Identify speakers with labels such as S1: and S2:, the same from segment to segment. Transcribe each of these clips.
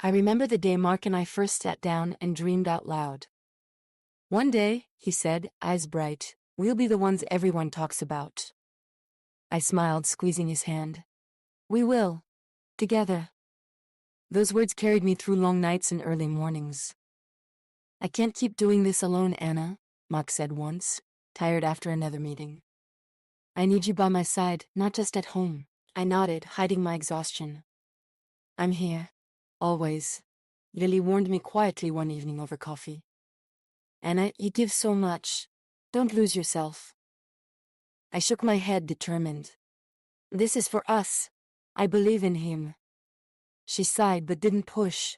S1: I remember the day Mark and I first sat down and dreamed out loud. One day, he said, eyes bright, we'll be the ones everyone talks about. I smiled, squeezing his hand. We will. Together. Those words carried me through long nights and early mornings. I can't keep doing this alone, Anna, Mark said once, tired after another meeting. I need you by my side, not just at home. I nodded, hiding my exhaustion. I'm here. Always. Lily warned me quietly one evening over coffee. Anna, you give so much. Don't lose yourself. I shook my head, determined. This is for us. I believe in him. She sighed but didn't push.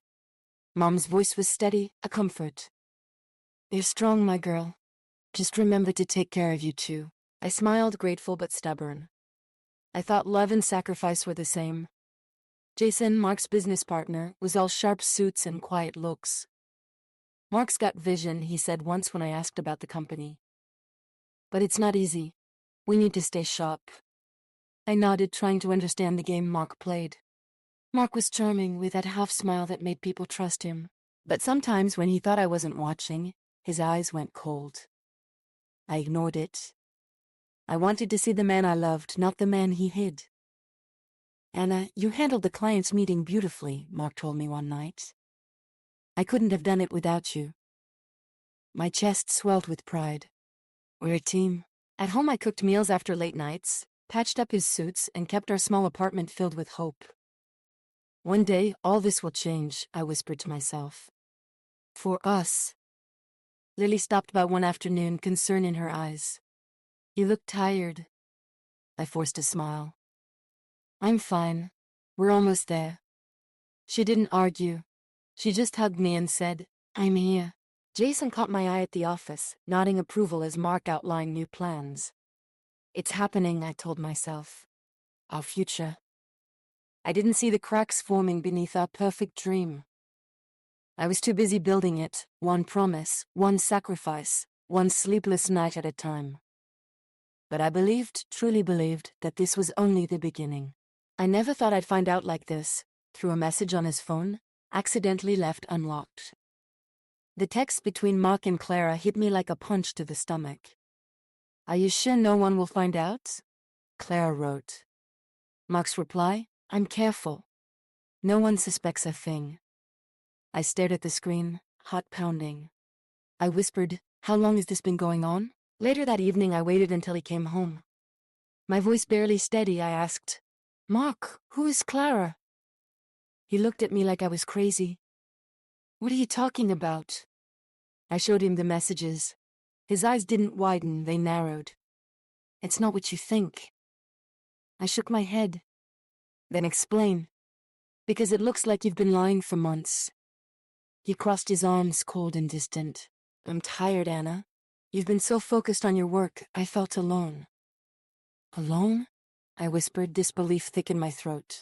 S1: Mom's voice was steady, a comfort. You're strong, my girl. Just remember to take care of you too. I smiled, grateful but stubborn. I thought love and sacrifice were the same. Jason, Mark's business partner, was all sharp suits and quiet looks. Mark's got vision, he said once when I asked about the company. But it's not easy. We need to stay sharp. I nodded, trying to understand the game Mark played. Mark was charming, with that half smile that made people trust him. But sometimes when he thought I wasn't watching, his eyes went cold. I ignored it. I wanted to see the man I loved, not the man he hid. Anna, you handled the client's meeting beautifully, Mark told me one night. I couldn't have done it without you. My chest swelled with pride. We're a team. At home I cooked meals after late nights, patched up his suits, and kept our small apartment filled with hope. One day, all this will change, I whispered to myself. For us. Lily stopped by one afternoon, concern in her eyes. You look tired. I forced a smile. I'm fine. We're almost there. She didn't argue. She just hugged me and said, I'm here. Jason caught my eye at the office, nodding approval as Mark outlined new plans. It's happening, I told myself. Our future. I didn't see the cracks forming beneath our perfect dream. I was too busy building it, one promise, one sacrifice, one sleepless night at a time. But I believed, truly believed, that this was only the beginning. I never thought I'd find out like this, through a message on his phone, accidentally left unlocked. The text between Mark and Clara hit me like a punch to the stomach. Are you sure no one will find out? Clara wrote. Mark's reply, I'm careful. No one suspects a thing. I stared at the screen, heart pounding. I whispered, how long has this been going on? Later that evening I waited until he came home. My voice barely steady, I asked, Mark, who is Clara? He looked at me like I was crazy. What are you talking about? I showed him the messages. His eyes didn't widen, they narrowed. It's not what you think. I shook my head. Then explain. Because it looks like you've been lying for months. He crossed his arms, cold and distant. I'm tired, Anna. You've been so focused on your work, I felt alone. Alone? I whispered, disbelief thick in my throat.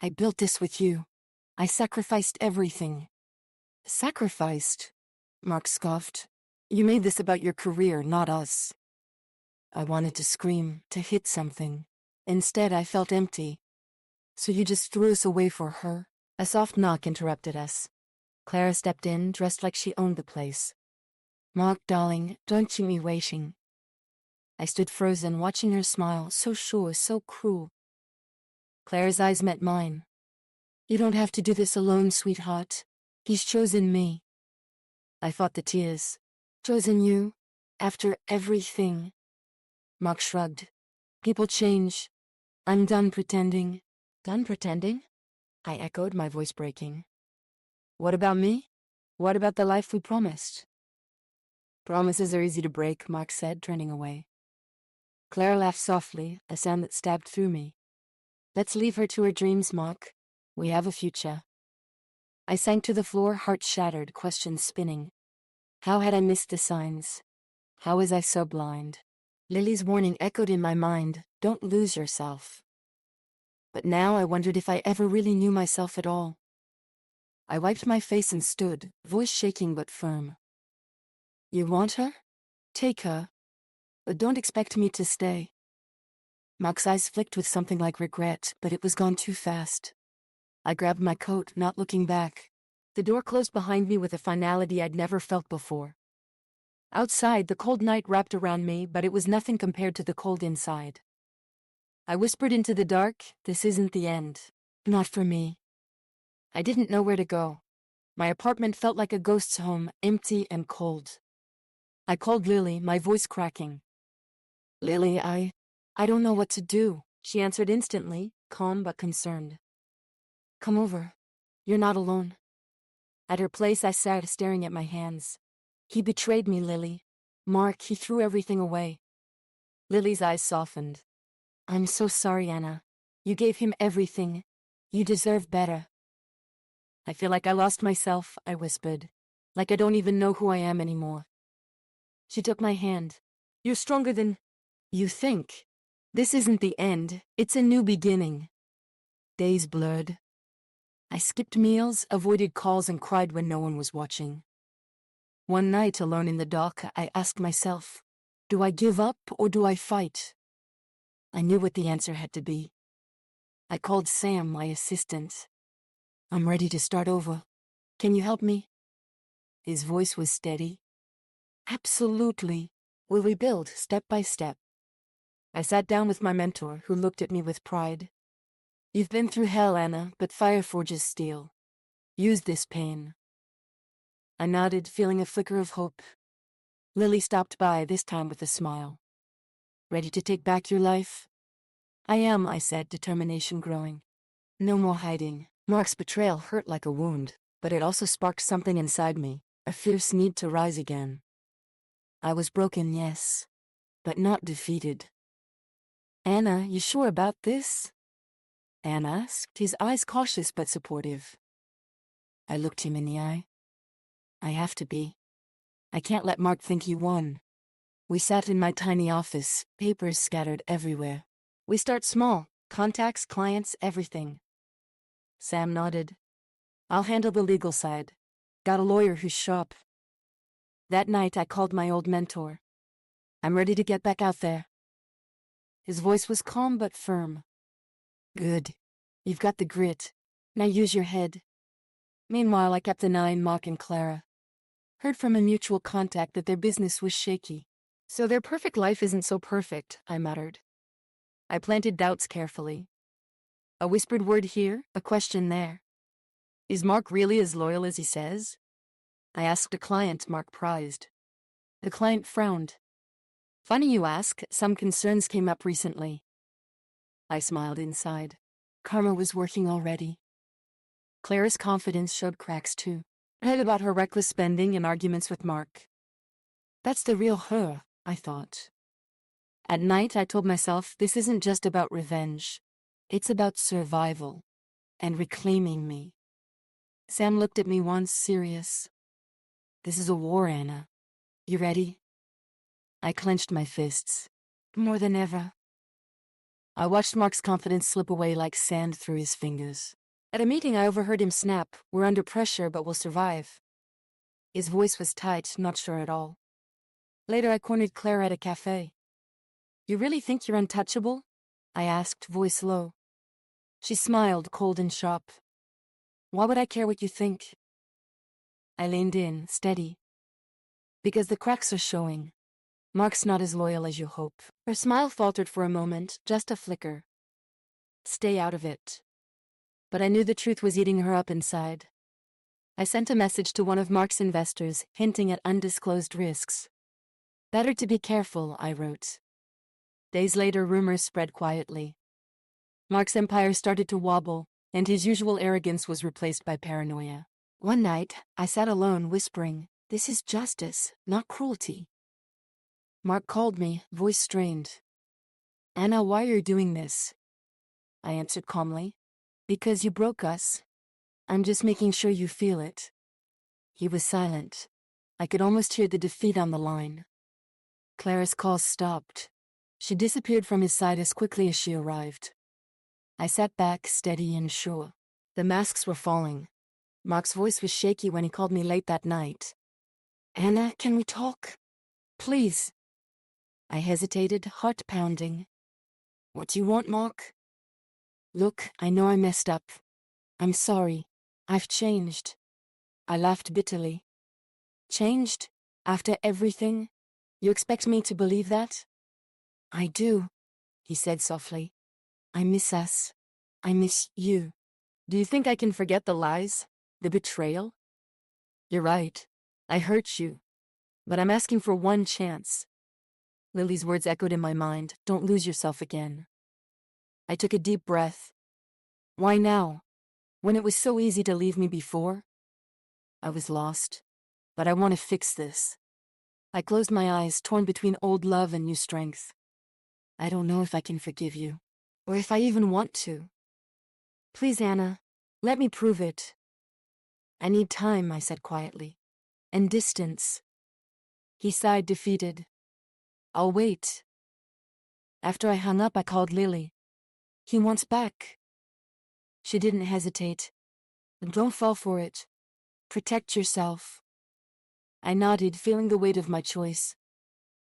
S1: I built this with you. I sacrificed everything. Sacrificed? Mark scoffed. You made this about your career, not us. I wanted to scream, to hit something. Instead, I felt empty. So you just threw us away for her? A soft knock interrupted us. Clara stepped in, dressed like she owned the place. Mark, darling, don't keep me waiting. I stood frozen, watching her smile, so sure, so cruel. Clara's eyes met mine. You don't have to do this alone, sweetheart. He's chosen me. I fought the tears. Chosen you? After everything? Mark shrugged. People change. I'm done pretending. Done pretending? I echoed, my voice breaking. What about me? What about the life we promised? Promises are easy to break, Mark said, turning away. Clara laughed softly, a sound that stabbed through me. Let's leave her to her dreams, Mark. We have a future. I sank to the floor, heart shattered, questions spinning. How had I missed the signs? How was I so blind? Lily's warning echoed in my mind, don't lose yourself. But now I wondered if I ever really knew myself at all. I wiped my face and stood, voice shaking but firm. You want her? Take her. But don't expect me to stay. Mark's eyes flicked with something like regret, but it was gone too fast. I grabbed my coat, not looking back. The door closed behind me with a finality I'd never felt before. Outside, the cold night wrapped around me, but it was nothing compared to the cold inside. I whispered into the dark, "This isn't the end. Not for me." I didn't know where to go. My apartment felt like a ghost's home, empty and cold. I called Lily, my voice cracking. "Lily, I don't know what to do," she answered instantly, calm but concerned. "Come over. You're not alone." At her place, I sat staring at my hands. "He betrayed me, Lily. Mark, he threw everything away." Lily's eyes softened. "I'm so sorry, Anna. You gave him everything. You deserve better." "I feel like I lost myself," I whispered. "Like I don't even know who I am anymore." She took my hand. "You're stronger than you think. This isn't the end, it's a new beginning." Days blurred. I skipped meals, avoided calls, and cried when no one was watching. One night, alone in the dark, I asked myself, do I give up or do I fight? I knew what the answer had to be. I called Sam, my assistant. "I'm ready to start over. Can you help me?" His voice was steady. "Absolutely. We'll rebuild step by step." I sat down with my mentor, who looked at me with pride. "You've been through hell, Anna, but fire forges steel. Use this pain." I nodded, feeling a flicker of hope. Lily stopped by, this time with a smile. "Ready to take back your life?" "I am," I said, determination growing. No more hiding. Mark's betrayal hurt like a wound, but it also sparked something inside me, a fierce need to rise again. I was broken, yes, but not defeated. "Anna, you sure about this?" Anne asked, his eyes cautious but supportive. I looked him in the eye. "I have to be. I can't let Mark think he won." We sat in my tiny office, papers scattered everywhere. "We start small, contacts, clients, everything." Sam nodded. "I'll handle the legal side. Got a lawyer who's sharp." That night I called my old mentor. "I'm ready to get back out there." His voice was calm but firm. "Good. You've got the grit. Now use your head." Meanwhile, I kept an eye on Mark and Clara. Heard from a mutual contact that their business was shaky. "So their perfect life isn't so perfect," I muttered. I planted doubts carefully. A whispered word here, a question there. "Is Mark really as loyal as he says?" I asked a client Mark prized. The client frowned. "Funny you ask, some concerns came up recently." I smiled inside. Karma was working already. Clara's confidence showed cracks too. I heard about her reckless spending and arguments with Mark. That's the real her, I thought. At night, I told myself this isn't just about revenge. It's about survival and reclaiming me. Sam looked at me once, serious. "This is a war, Anna. You ready?" I clenched my fists. "More than ever." I watched Mark's confidence slip away like sand through his fingers. At a meeting, I overheard him snap, "We're under pressure, but we'll survive." His voice was tight, not sure at all. Later, I cornered Clara at a cafe. "You really think you're untouchable?" I asked, voice low. She smiled, cold and sharp. "Why would I care what you think?" I leaned in, steady. "Because the cracks are showing. Mark's not as loyal as you hope." Her smile faltered for a moment, just a flicker. "Stay out of it." But I knew the truth was eating her up inside. I sent a message to one of Mark's investors, hinting at undisclosed risks. "Better to be careful," I wrote. Days later, rumors spread quietly. Mark's empire started to wobble, and his usual arrogance was replaced by paranoia. One night, I sat alone, whispering, "This is justice, not cruelty." Mark called me, voice strained. "Anna, why are you doing this?" I answered calmly. "Because you broke us. I'm just making sure you feel it." He was silent. I could almost hear the defeat on the line. Clara's calls stopped. She disappeared from his side as quickly as she arrived. I sat back, steady and sure. The masks were falling. Mark's voice was shaky when he called me late that night. "Anna, can we talk? Please." I hesitated, heart pounding. "What do you want, Mark?" "Look, I know I messed up. I'm sorry. I've changed. I laughed bitterly. Changed? After everything? You expect me to believe that? I do, he said softly. I miss us. I miss you. Do you think I can forget the lies? The betrayal? You're right. I hurt you. But I'm asking for one chance. Lily's words echoed in my mind. Don't lose yourself again. I took a deep breath. Why now? When it was so easy to leave me before? I was lost. But I want to fix this. I closed my eyes, torn between old love and new strength. I don't know if I can forgive you. Or if I even want to. Please, Anna. Let me prove it. I need time, I said quietly. And distance. He sighed, defeated. I'll wait. After I hung up, I called Lily. He wants back. She didn't hesitate. Don't fall for it. Protect yourself. I nodded, feeling the weight of my choice.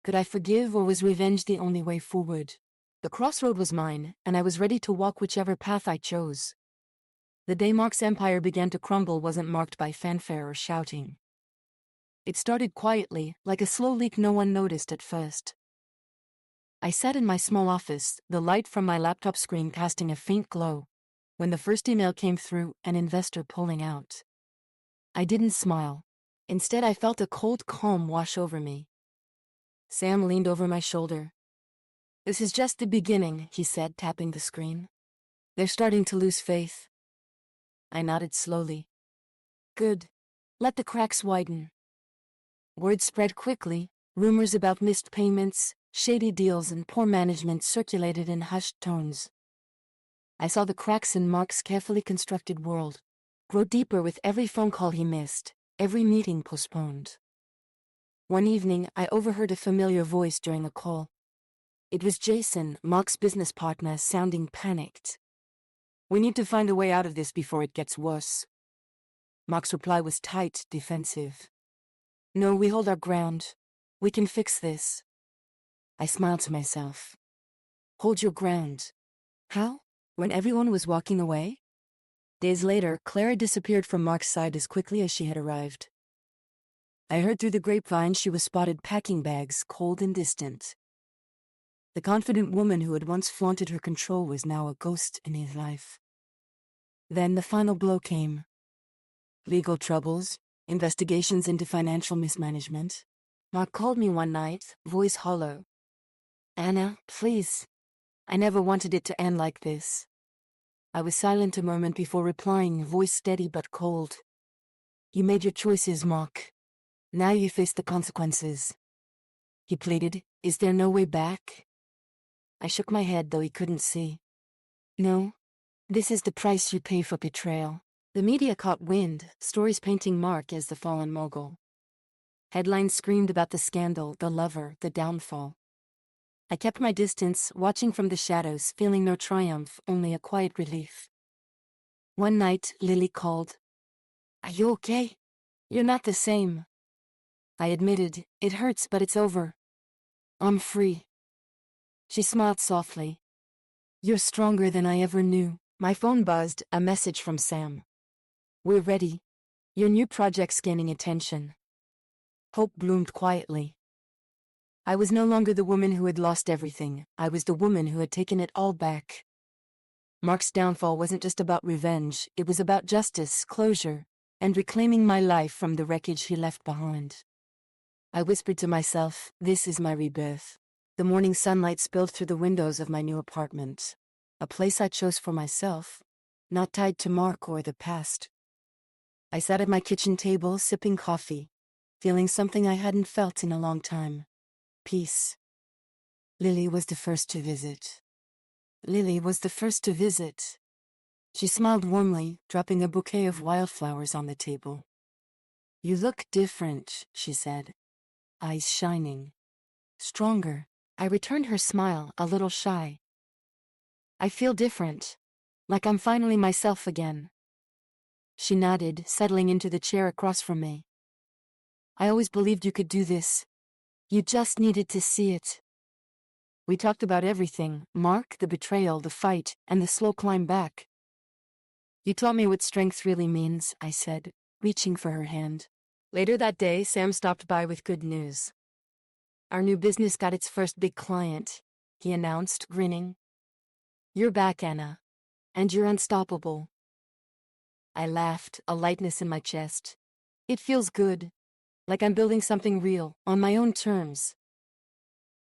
S1: Could I forgive, or was revenge the only way forward? The crossroad was mine, and I was ready to walk whichever path I chose. The day Mark's empire began to crumble wasn't marked by fanfare or shouting. It started quietly, like a slow leak no one noticed at first. I sat in my small office, the light from my laptop screen casting a faint glow, when the first email came through, an investor pulling out. I didn't smile. Instead, I felt a cold calm wash over me. Sam leaned over my shoulder. This is just the beginning, he said, tapping the screen. They're starting to lose faith. I nodded slowly. Good. Let the cracks widen. Word spread quickly. Rumors about missed payments, shady deals, and poor management circulated in hushed tones. I saw the cracks in Mark's carefully constructed world grow deeper with every phone call he missed, every meeting postponed. One evening, I overheard a familiar voice during a call. It was Jason, Mark's business partner, sounding panicked. We need to find a way out of this before it gets worse. Mark's reply was tight, defensive. No, we hold our ground. We can fix this. I smiled to myself. Hold your ground. How? When everyone was walking away? Days later, Clara disappeared from Mark's side as quickly as she had arrived. I heard through the grapevine she was spotted packing bags, cold and distant. The confident woman who had once flaunted her control was now a ghost in his life. Then the final blow came. Legal troubles, investigations into financial mismanagement. Mark called me one night, voice hollow. Anna, please. I never wanted it to end like this. I was silent a moment before replying, voice steady but cold. You made your choices, Mark. Now you face the consequences. He pleaded, is there no way back? I shook my head, though he couldn't see. No. This is the price you pay for betrayal. The media caught wind, stories painting Mark as the fallen mogul. Headlines screamed about the scandal, the lover, the downfall. I kept my distance, watching from the shadows, feeling no triumph, only a quiet relief. One night, Lily called. Are you okay? You're not the same. I admitted, it hurts, but it's over. I'm free. She smiled softly. You're stronger than I ever knew. My phone buzzed, a message from Sam. We're ready. Your new project's gaining attention. Hope bloomed quietly. I was no longer the woman who had lost everything. I was the woman who had taken it all back. Mark's downfall wasn't just about revenge, it was about justice, closure, and reclaiming my life from the wreckage he left behind. I whispered to myself, this is my rebirth. The morning sunlight spilled through the windows of my new apartment. A place I chose for myself, not tied to Mark or the past. I sat at my kitchen table, sipping coffee, feeling something I hadn't felt in a long time. Peace. Lily was the first to visit. Lily was the first to visit. She smiled warmly, dropping a bouquet of wildflowers on the table. You look different, she said, eyes shining. Stronger. I returned her smile, a little shy. I feel different, like I'm finally myself again. She nodded, settling into the chair across from me. I always believed you could do this. You just needed to see it. We talked about everything, Mark, the betrayal, the fight, and the slow climb back. You taught me what strength really means, I said, reaching for her hand. Later that day, Sam stopped by with good news. Our new business got its first big client, he announced, grinning. You're back, Anna. And you're unstoppable. I laughed, a lightness in my chest. It feels good. Like I'm building something real, on my own terms.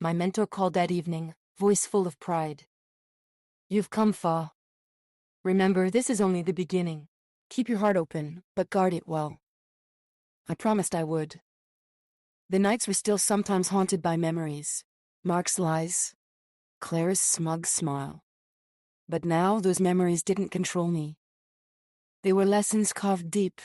S1: My mentor called that evening, voice full of pride. You've come far. Remember, this is only the beginning. Keep your heart open, but guard it well. I promised I would. The nights were still sometimes haunted by memories. Mark's lies. Claire's smug smile. But now those memories didn't control me. They were lessons carved deep,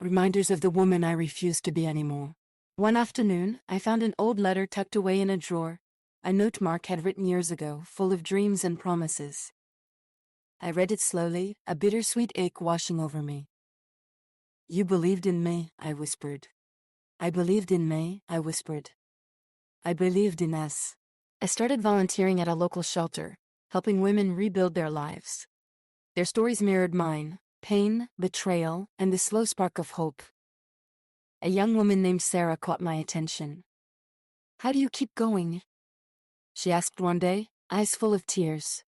S1: reminders of the woman I refused to be anymore. One afternoon, I found an old letter tucked away in a drawer, a note Mark had written years ago, full of dreams and promises. I read it slowly, a bittersweet ache washing over me. You believed in me, I whispered. I believed in me, I whispered. I believed in us. I started volunteering at a local shelter, helping women rebuild their lives. Their stories mirrored mine, pain, betrayal, and the slow spark of hope. A young woman named Sarah caught my attention. How do you keep going? She asked one day, eyes full of tears.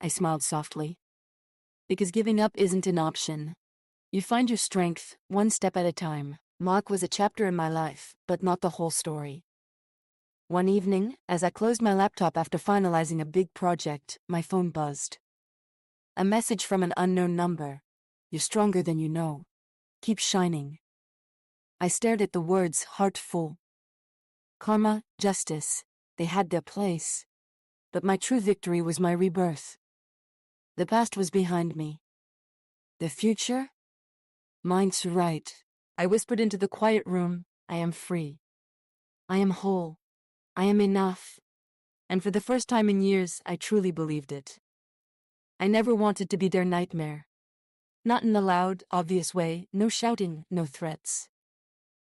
S1: I smiled softly. Because giving up isn't an option. You find your strength, one step at a time. Mark was a chapter in my life, but not the whole story. One evening, as I closed my laptop after finalizing a big project, my phone buzzed. A message from an unknown number. You're stronger than you know. Keep shining. I stared at the words, heart full. Karma, justice, they had their place. But my true victory was my rebirth. The past was behind me. The future? Mine to write. I whispered into the quiet room, I am free. I am whole. I am enough. And for the first time in years, I truly believed it. I never wanted to be their nightmare. Not in a loud, obvious way, no shouting, no threats.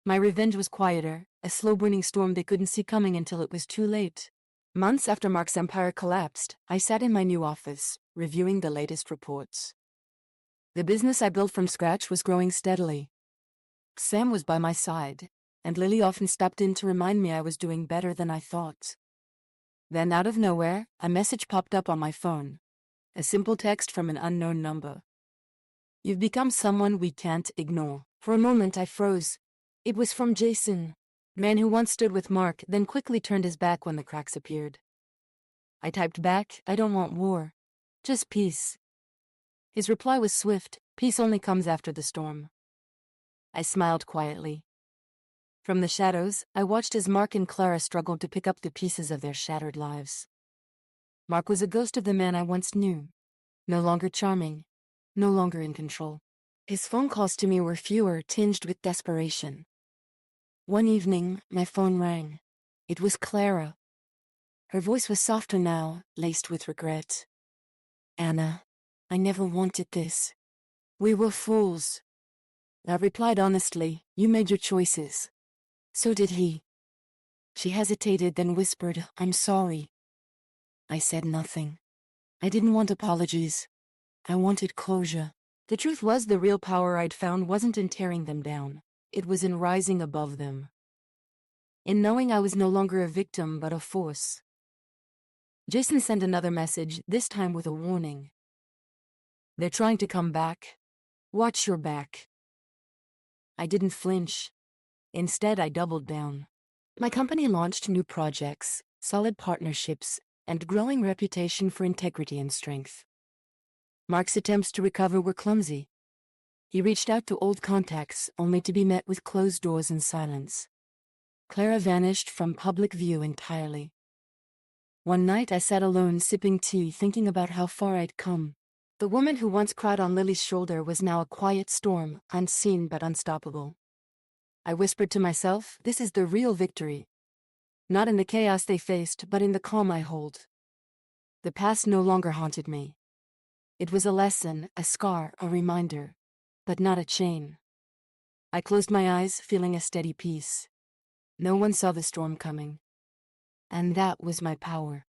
S1: My revenge was quieter, a slow-burning storm they couldn't see coming until it was too late. Months after Mark's empire collapsed, I sat in my new office, reviewing the latest reports. The business I built from scratch was growing steadily. Sam was by my side, and Lily often stepped in to remind me I was doing better than I thought. Then out of nowhere, a message popped up on my phone. A simple text from an unknown number. You've become someone we can't ignore. For a moment I froze. It was from Jason, the man who once stood with Mark, then quickly turned his back when the cracks appeared. I typed back, I don't want war. Just peace. His reply was swift, peace only comes after the storm. I smiled quietly. From the shadows, I watched as Mark and Clara struggled to pick up the pieces of their shattered lives. Mark was a ghost of the man I once knew. No longer charming, no longer in control. His phone calls to me were fewer, tinged with desperation. One evening, my phone rang. It was Clara. Her voice was softer now, laced with regret. Anna, I never wanted this. We were fools. I replied honestly, you made your choices. So did he. She hesitated, then whispered, I'm sorry. I said nothing. I didn't want apologies. I wanted closure. The truth was the real power I'd found wasn't in tearing them down. It was in rising above them. In knowing I was no longer a victim, but a force. Jason sent another message, this time with a warning. They're trying to come back. Watch your back. I didn't flinch. Instead, I doubled down. My company launched new projects, solid partnerships, and growing reputation for integrity and strength. Mark's attempts to recover were clumsy. He reached out to old contacts, only to be met with closed doors and silence. Clara vanished from public view entirely. One night I sat alone sipping tea, thinking about how far I'd come. The woman who once cried on Lily's shoulder was now a quiet storm, unseen but unstoppable. I whispered to myself, this is the real victory. Not in the chaos they faced, but in the calm I hold. The past no longer haunted me. It was a lesson, a scar, a reminder, but not a chain. I closed my eyes, feeling a steady peace. No one saw the storm coming. And that was my power.